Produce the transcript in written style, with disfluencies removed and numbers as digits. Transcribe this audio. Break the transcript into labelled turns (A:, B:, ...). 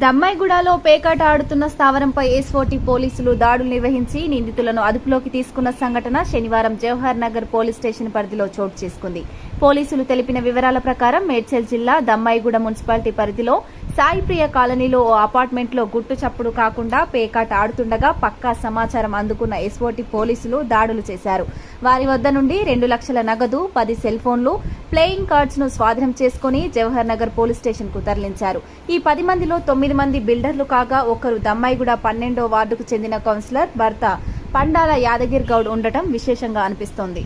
A: దమ్మాయిగూడలో పేకాట ఆడుతున్న స్థావరంపై ఎస్ఓటీ పోలీసులు దాడులు నిర్వహించి నిందితులను అదుపులోకి తీసుకున్న సంఘటన శనివారం జవహర్ నగర్ పోలీస్ స్టేషన్ పరిధిలో చోటు చేసుకుంది. పోలీసులు తెలిపిన వివరాల ప్రకారం మేడ్చల్ జిల్లా దమ్మాయిగూడ మున్సిపాలిటీ పరిధిలో సాయిప్రియ కాలనీలో ఓ అపార్ట్మెంట్లో గుట్టు చప్పుడు కాకుండా పేకాట ఆడుతుండగా పక్కా సమాచారం అందుకున్న ఎస్ఓటీ పోలీసులు దాడులు చేశారు. వారి వద్ద నుండి 2 లక్షల నగదు, 10 సెల్ ఫోన్లు, ప్లేయింగ్ కార్డ్స్ ను స్వాధీనం చేసుకుని జవహర్ నగర్ పోలీస్ స్టేషన్ కు తరలించారు. ఈ 10 మందిలో 9 మంది బిల్డర్లు కాగా ఒకరు దమ్మాయిగూడ 12వ వార్డుకు చెందిన కౌన్సిలర్ భర్త పండాల యాదగిరి గౌడ్ ఉండటం విశేషంగా అనిపిస్తోంది.